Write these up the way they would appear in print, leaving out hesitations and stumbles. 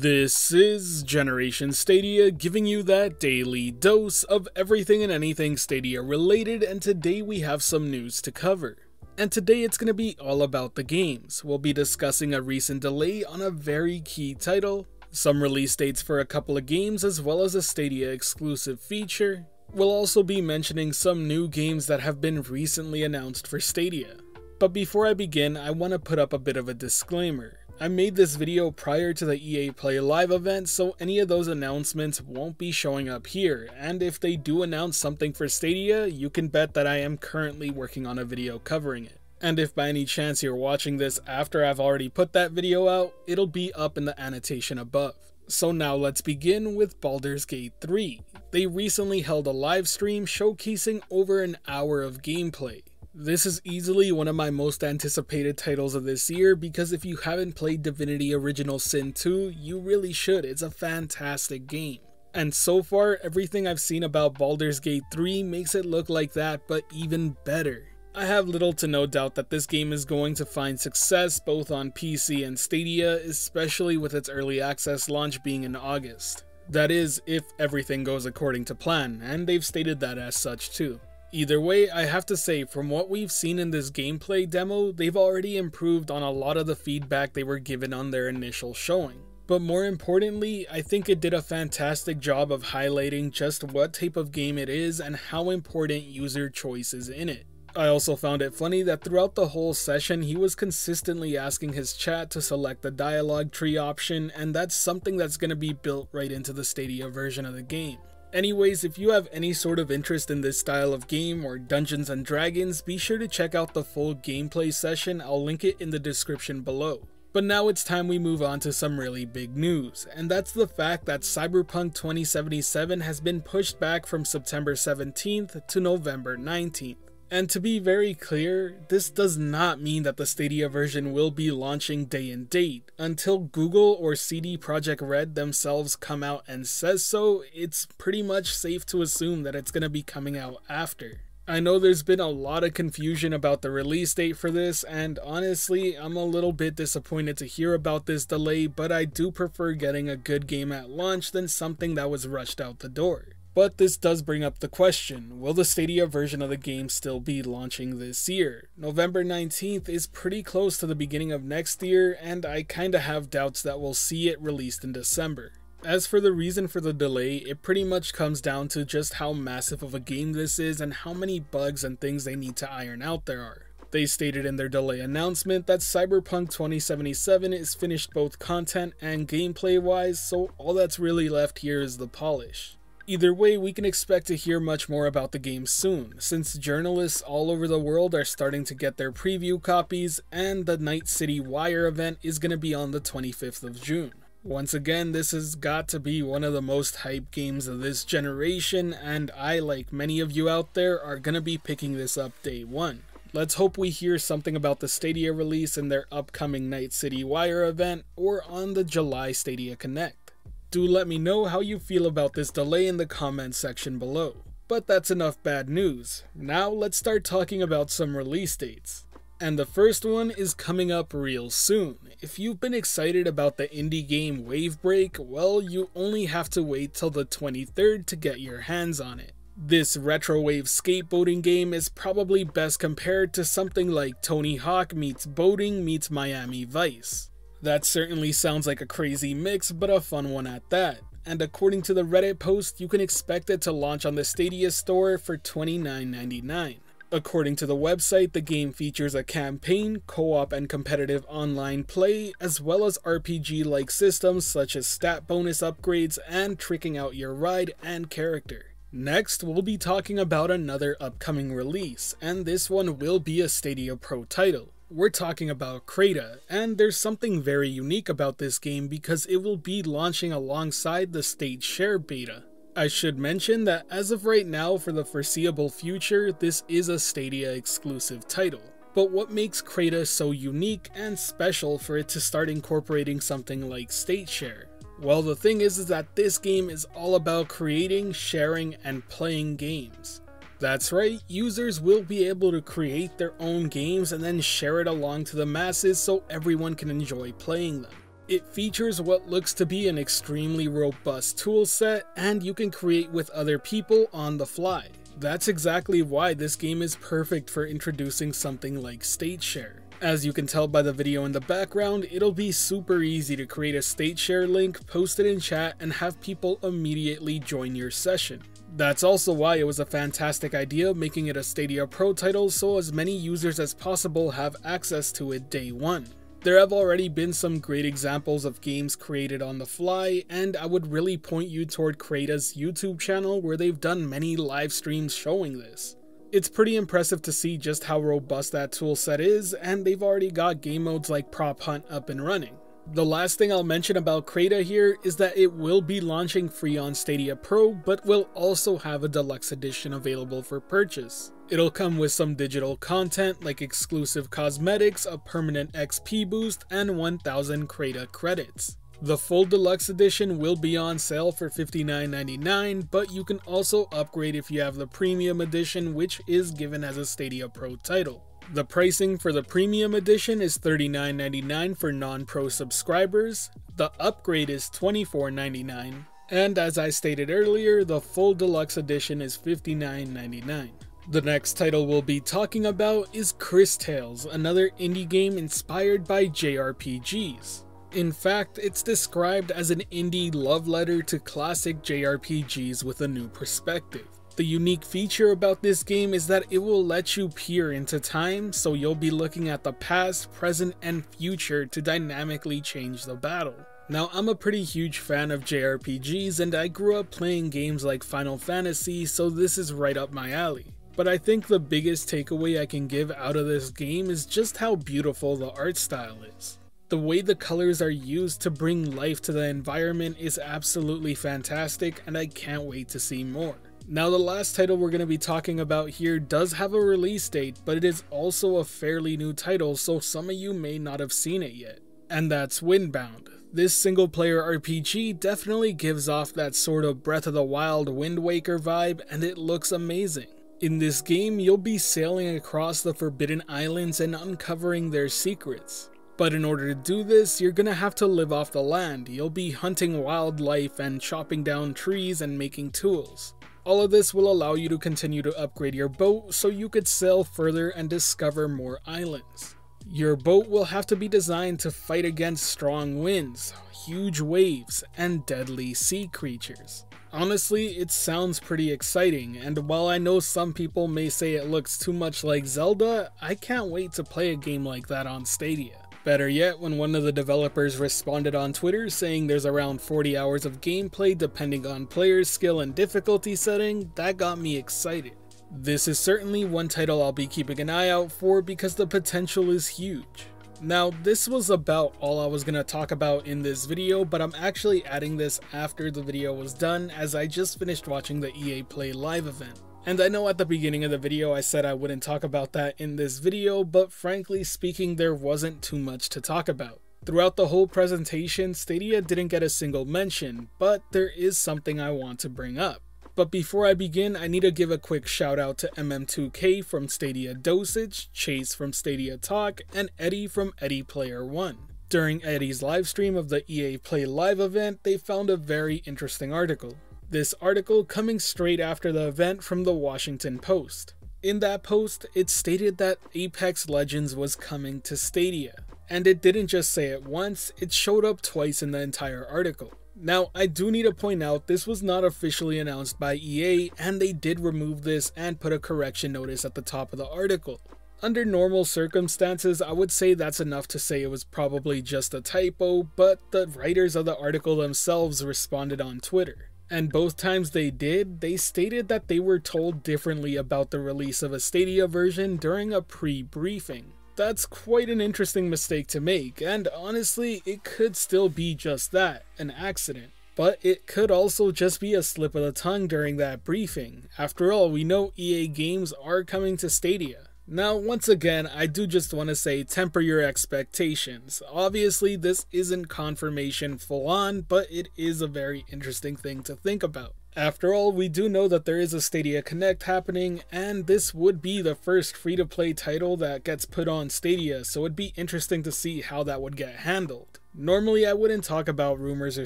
This is Generation Stadia, giving you that daily dose of everything and anything Stadia related, and today we have some news to cover. And today it's going to be all about the games. We'll be discussing a recent delay on a very key title, some release dates for a couple of games, as well as a Stadia exclusive feature. We'll also be mentioning some new games that have been recently announced for Stadia. But before I begin, I want to put up a bit of a disclaimer. I made this video prior to the EA Play Live event, so any of those announcements won't be showing up here, and if they do announce something for Stadia, you can bet that I am currently working on a video covering it. And if by any chance you're watching this after I've already put that video out, it'll be up in the annotation above. So now let's begin with Baldur's Gate 3. They recently held a live stream showcasing over an hour of gameplay. This is easily one of my most anticipated titles of this year because if you haven't played Divinity Original Sin 2, you really should. It's a fantastic game. And so far, everything I've seen about Baldur's Gate 3 makes it look like that, but even better. I have little to no doubt that this game is going to find success both on PC and Stadia, especially with its early access launch being in August. That is, if everything goes according to plan, and they've stated that as such too. Either way, I have to say, from what we've seen in this gameplay demo, they've already improved on a lot of the feedback they were given on their initial showing. But more importantly, I think it did a fantastic job of highlighting just what type of game it is and how important user choice is in it. I also found it funny that throughout the whole session, he was consistently asking his chat to select the dialogue tree option, and that's something that's going to be built right into the Stadia version of the game. Anyways, if you have any sort of interest in this style of game or Dungeons & Dragons, be sure to check out the full gameplay session. I'll link it in the description below. But now it's time we move on to some really big news, and that's the fact that Cyberpunk 2077 has been pushed back from September 17th to November 19th. And to be very clear, this does not mean that the Stadia version will be launching day and date. Until Google or CD Projekt Red themselves come out and says so, it's pretty much safe to assume that it's going to be coming out after. I know there's been a lot of confusion about the release date for this, and honestly, I'm a little bit disappointed to hear about this delay, but I do prefer getting a good game at launch than something that was rushed out the door. But this does bring up the question, will the Stadia version of the game still be launching this year? November 19th is pretty close to the beginning of next year, and I kinda have doubts that we'll see it released in December. As for the reason for the delay, it pretty much comes down to just how massive of a game this is and how many bugs and things they need to iron out there are. They stated in their delay announcement that Cyberpunk 2077 is finished both content and gameplay wise, so all that's really left here is the polish. Either way, we can expect to hear much more about the game soon, since journalists all over the world are starting to get their preview copies, and the Night City Wire event is going to be on the 25th of June. Once again, this has got to be one of the most hyped games of this generation, and I, like many of you out there, are going to be picking this up day one. Let's hope we hear something about the Stadia release in their upcoming Night City Wire event, or on the July Stadia Connect. Do let me know how you feel about this delay in the comments section below. But that's enough bad news. Now let's start talking about some release dates. And the first one is coming up real soon. If you've been excited about the indie game Wavebreak, well, you only have to wait till the 23rd to get your hands on it. This retro wave skateboarding game is probably best compared to something like Tony Hawk meets boating meets Miami Vice. That certainly sounds like a crazy mix, but a fun one at that. And according to the Reddit post, you can expect it to launch on the Stadia store for $29.99. According to the website, the game features a campaign, co-op and competitive online play, as well as RPG-like systems such as stat bonus upgrades and tricking out your ride and character. Next, we'll be talking about another upcoming release, and this one will be a Stadia Pro title. We're talking about Crata, and there's something very unique about this game because it will be launching alongside the State Share beta. I should mention that as of right now, for the foreseeable future, this is a Stadia exclusive title. But what makes Crata so unique and special for it to start incorporating something like State Share? Well, the thing is that this game is all about creating, sharing, and playing games. That's right, users will be able to create their own games and then share it along to the masses so everyone can enjoy playing them. It features what looks to be an extremely robust toolset, and you can create with other people on the fly. That's exactly why this game is perfect for introducing something like state share. As you can tell by the video in the background, it'll be super easy to create a state share link, post it in chat, and have people immediately join your session. That's also why it was a fantastic idea making it a Stadia Pro title so as many users as possible have access to it day one. There have already been some great examples of games created on the fly, and I would really point you toward Crayda's YouTube channel where they've done many live streams showing this. It's pretty impressive to see just how robust that toolset is, and they've already got game modes like Prop Hunt up and running. The last thing I'll mention about Crayda here is that it will be launching free on Stadia Pro, but will also have a deluxe edition available for purchase. It'll come with some digital content like exclusive cosmetics, a permanent XP boost, and 1000 Crayda credits. The full deluxe edition will be on sale for $59.99, but you can also upgrade if you have the premium edition, which is given as a Stadia Pro title. The pricing for the premium edition is $39.99 for non-pro subscribers, the upgrade is $24.99, and as I stated earlier, the full deluxe edition is $59.99. The next title we'll be talking about is Cris Tales, another indie game inspired by JRPGs. In fact, it's described as an indie love letter to classic JRPGs with a new perspective. The unique feature about this game is that it will let you peer into time, so you'll be looking at the past, present, and future to dynamically change the battle. Now, I'm a pretty huge fan of JRPGs, and I grew up playing games like Final Fantasy, so this is right up my alley. But I think the biggest takeaway I can give out of this game is just how beautiful the art style is. The way the colors are used to bring life to the environment is absolutely fantastic, and I can't wait to see more. Now, the last title we're going to be talking about here does have a release date, but it is also a fairly new title, so some of you may not have seen it yet. And that's Windbound. This single player RPG definitely gives off that sort of Breath of the Wild Wind Waker vibe, and it looks amazing. In this game, you'll be sailing across the Forbidden Islands and uncovering their secrets. But in order to do this, you're gonna have to live off the land. You'll be hunting wildlife and chopping down trees and making tools. All of this will allow you to continue to upgrade your boat so you could sail further and discover more islands. Your boat will have to be designed to fight against strong winds, huge waves, and deadly sea creatures. Honestly, it sounds pretty exciting, and while I know some people may say it looks too much like Zelda, I can't wait to play a game like that on Stadia. Better yet, when one of the developers responded on Twitter saying there's around 40 hours of gameplay depending on player's skill and difficulty setting, that got me excited. This is certainly one title I'll be keeping an eye out for because the potential is huge. Now, this was about all I was going to talk about in this video, but I'm actually adding this after the video was done as I just finished watching the EA Play Live event. And I know at the beginning of the video I said I wouldn't talk about that in this video, but frankly speaking there wasn't too much to talk about. Throughout the whole presentation, Stadia didn't get a single mention, but there is something I want to bring up. But before I begin, I need to give a quick shout out to MM2K from Stadia Dosage, Chase from Stadia Talk, and Eddie from Eddie Player One. During Eddie's livestream of the EA Play Live event, they found a very interesting article. This article coming straight after the event from the Washington Post. In that post, it stated that Apex Legends was coming to Stadia. And it didn't just say it once, it showed up twice in the entire article. Now, I do need to point out this was not officially announced by EA, and they did remove this and put a correction notice at the top of the article. Under normal circumstances, I would say that's enough to say it was probably just a typo, but the writers of the article themselves responded on Twitter. And both times they did, they stated that they were told differently about the release of a Stadia version during a pre-briefing. That's quite an interesting mistake to make, and honestly, it could still be just that, an accident. But it could also just be a slip of the tongue during that briefing. After all, we know EA games are coming to Stadia. Now, once again, I do just want to say temper your expectations. Obviously, this isn't confirmation full on, but it is a very interesting thing to think about. After all, we do know that there is a Stadia Connect happening, and this would be the first free-to-play title that gets put on Stadia, so it'd be interesting to see how that would get handled. Normally I wouldn't talk about rumors or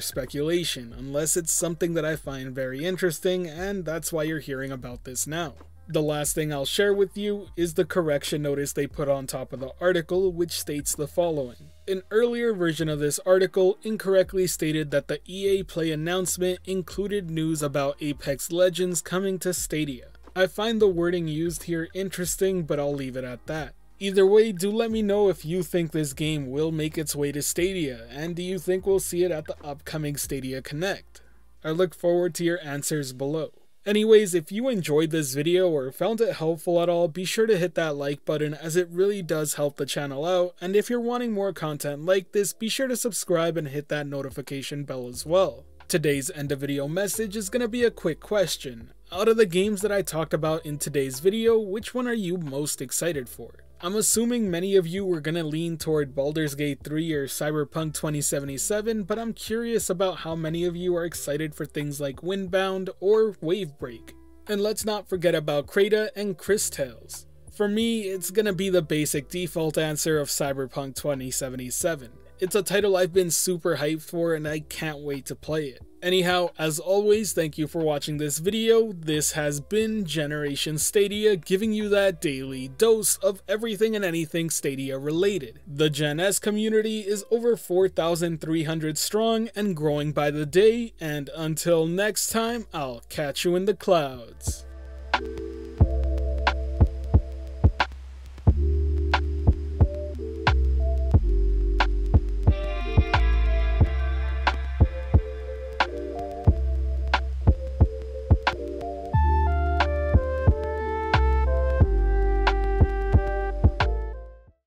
speculation, unless it's something that I find very interesting, and that's why you're hearing about this now. The last thing I'll share with you is the correction notice they put on top of the article, which states the following. An earlier version of this article incorrectly stated that the EA Play announcement included news about Apex Legends coming to Stadia. I find the wording used here interesting, but I'll leave it at that. Either way, do let me know if you think this game will make its way to Stadia, and do you think we'll see it at the upcoming Stadia Connect? I look forward to your answers below. Anyways, if you enjoyed this video or found it helpful at all, be sure to hit that like button as it really does help the channel out, and if you're wanting more content like this, be sure to subscribe and hit that notification bell as well. Today's end of video message is going to be a quick question. Out of the games that I talked about in today's video, which one are you most excited for? I'm assuming many of you were going to lean toward Baldur's Gate 3 or Cyberpunk 2077, but I'm curious about how many of you are excited for things like Windbound or Wavebreak. And let's not forget about Crata and Cris Tales. For me, it's going to be the basic default answer of Cyberpunk 2077. It's a title I've been super hyped for and I can't wait to play it. Anyhow, as always, thank you for watching this video. This has been Generation Stadia, giving you that daily dose of everything and anything Stadia related. The Gen S community is over 4,300 strong and growing by the day, and until next time, I'll catch you in the clouds.